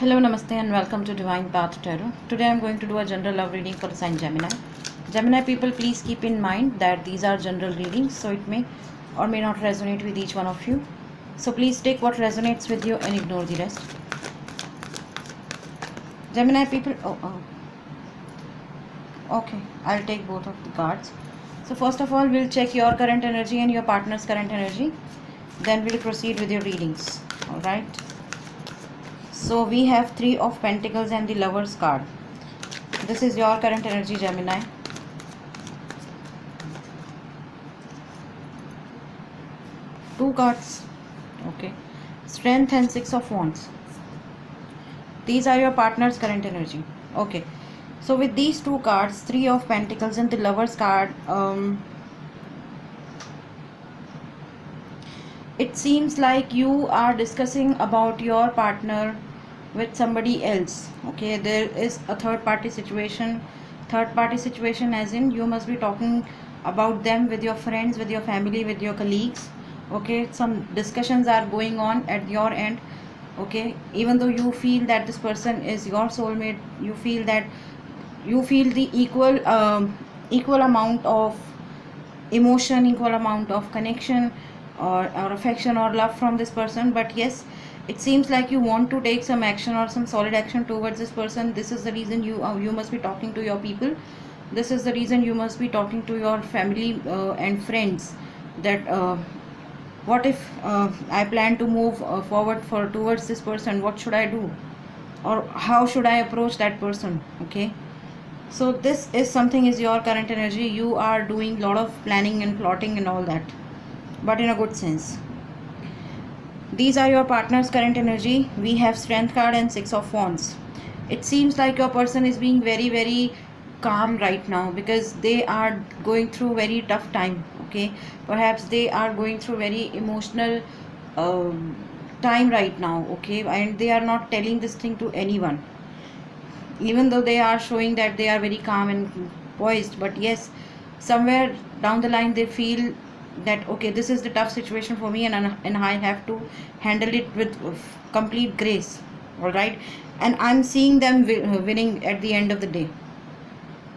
Hello, Namaste, and welcome to Divine Path Tarot. Today I am going to do a general love reading for the sign Gemini. Gemini people, please keep in mind that these are general readings, so it may or may not resonate with each one of you. So please take what resonates with you and ignore the rest. Gemini people, okay, I'll take both of the cards. So first of all, we'll check your current energy and your partner's current energy. Then we'll proceed with your readings. Alright. So we have Three of Pentacles and the Lovers card. This is your current energy, Gemini. Two cards. Okay. Strength and Six of Wands. These are your partner's current energy. Okay. So with these two cards, Three of Pentacles and the Lovers card, it seems like you are discussing about your partner with somebody else. Okay, there is a third party situation as in you must be talking about them with your friends, with your family, with your colleagues. Okay, some discussions are going on at your end. Okay, even though you feel that this person is your soulmate, you feel the equal amount of emotion, equal amount of connection or affection or love from this person. But yes, it seems like you want to take some action or some solid action towards this person. This is the reason you must be talking to your people. This is the reason you must be talking to your family and friends, that what if I plan to move forward towards this person, what should I do, or how should I approach that person. Okay, so this is something is your current energy. You are doing a lot of planning and plotting and all that, but in a good sense. These are your partner's current energy. We have Strength card and Six of Wands. It seems like your person is being very, very calm right now because they are going through very tough time. Okay, perhaps they are going through very emotional time right now. Okay, and they are not telling this thing to anyone, even though they are showing that they are very calm and poised. But yes, somewhere down the line they feel that okay, this is the tough situation for me, and I have to handle it with complete grace. All right, and I'm seeing them winning at the end of the day.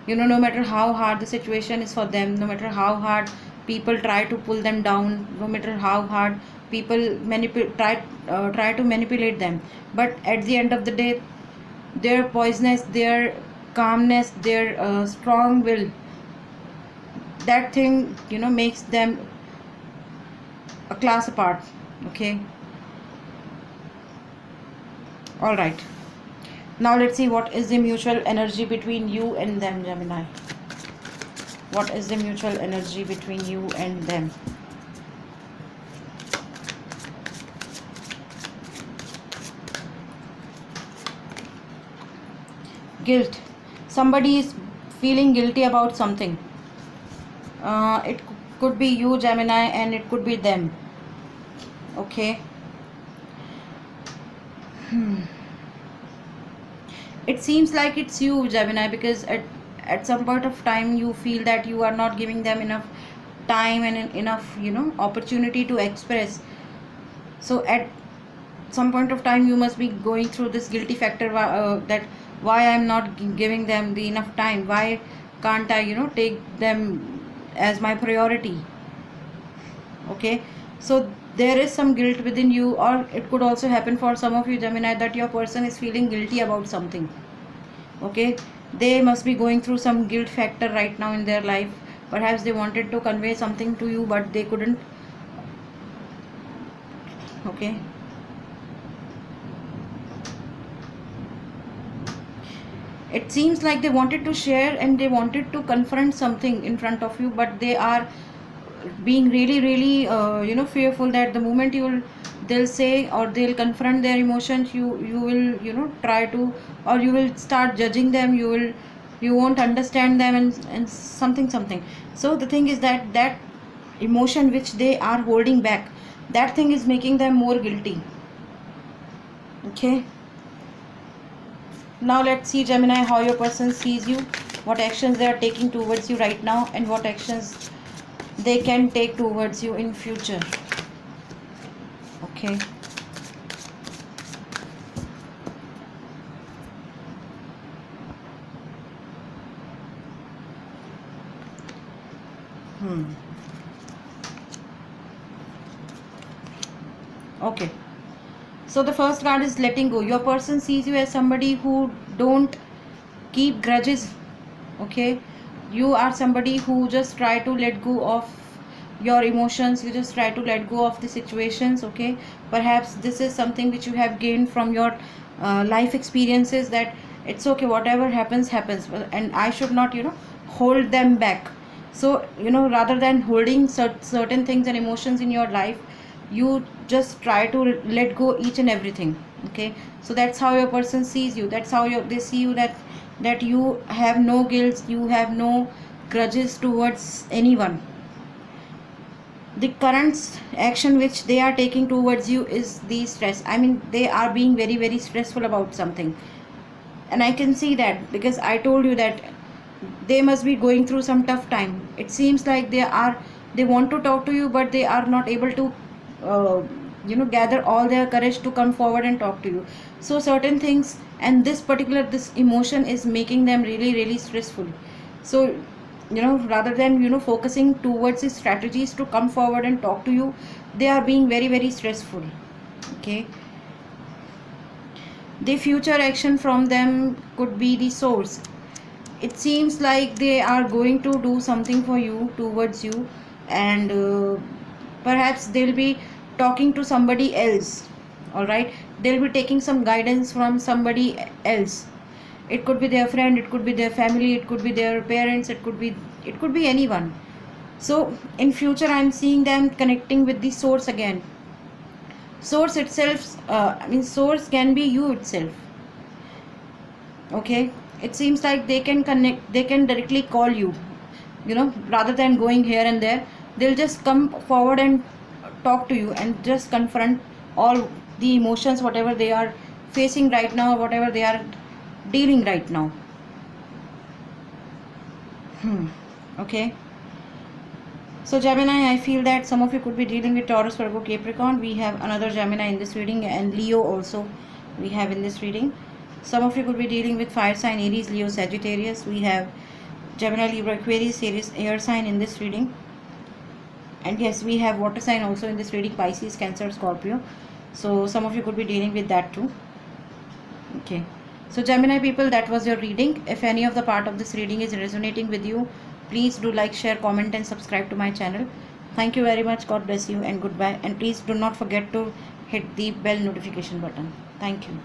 No matter how hard the situation is for them, no matter how hard people try to pull them down, no matter how hard people try to manipulate them, but at the end of the day, their poisonous, their calmness, their strong will, that thing makes them a class apart. Okay, all right, now let's see what is the mutual energy between you and them, Gemini. What is the mutual energy between you and them? Guilt. Somebody is feeling guilty about something. It could be you, Gemini, and it could be them. Okay. It seems like it's you, Gemini, because at some point of time you feel that you are not giving them enough time and enough opportunity to express. So at some point of time you must be going through this guilty factor, that why I'm not giving them the enough time, why can't I take them as my priority. Okay, so there is some guilt within you, or it could also happen for some of you, Gemini, that your person is feeling guilty about something. Okay, they must be going through some guilt factor right now in their life. Perhaps they wanted to convey something to you but they couldn't. Okay, it seems like they wanted to share and they wanted to confront something in front of you, but they are being really, really fearful that the moment they'll say or they'll confront their emotions, you will try to, or you will start judging them, you won't understand them, and something. So the thing is that emotion which they are holding back, that thing is making them more guilty. Okay, now let's see, Gemini, how your person sees you, what actions they are taking towards you right now, and what actions they can take towards you in future. Okay, Hmm. Okay. So the first card is letting go. Your person sees you as somebody who don't keep grudges. Okay. You are somebody who just try to let go of your emotions. You just try to let go of the situations. Okay. Perhaps this is something which you have gained from your life experiences, that it's okay, whatever happens happens, and I should not hold them back. So rather than holding certain things and emotions in your life, you just try to let go each and everything. Okay. So that's how your person sees you. That's how they see you, that you have no guilt, you have no grudges towards anyone. The current action which they are taking towards you is the stress. I mean, they are being very very stressful about something, and I can see that, because I told you that they must be going through some tough time. It seems like they want to talk to you, but they are not able to uh, gather all their courage to come forward and talk to you. So certain things, and this emotion is making them really really stressful. So rather than focusing towards the strategies to come forward and talk to you, they are being very very stressful. Okay. The future action from them could be the source. It seems like they are going to do something for you, towards you, and perhaps they'll be talking to somebody else. All right. They'll be taking some guidance from somebody else. It could be their friend, it could be their family, it could be their parents, it could be anyone. So in future I'm seeing them connecting with the source again. Source itself, source can be you itself. Okay. It seems like they can connect, they can directly call you, rather than going here and there. They'll just come forward and talk to you and just confront all the emotions, whatever they are facing right now, whatever they are dealing right now. Okay. So Gemini, I feel that some of you could be dealing with Taurus, Virgo, Capricorn. We have another Gemini in this reading, and Leo also we have in this reading. Some of you could be dealing with fire sign Aries, Leo, Sagittarius. We have Gemini, Libra, Aquarius, Aries, air sign in this reading. And yes, we have water sign also in this reading, Pisces, Cancer, Scorpio. So some of you could be dealing with that too. Okay. So Gemini people, that was your reading. If any of the part of this reading is resonating with you, please do like, share, comment and subscribe to my channel. Thank you very much. God bless you and goodbye. And please do not forget to hit the bell notification button. Thank you.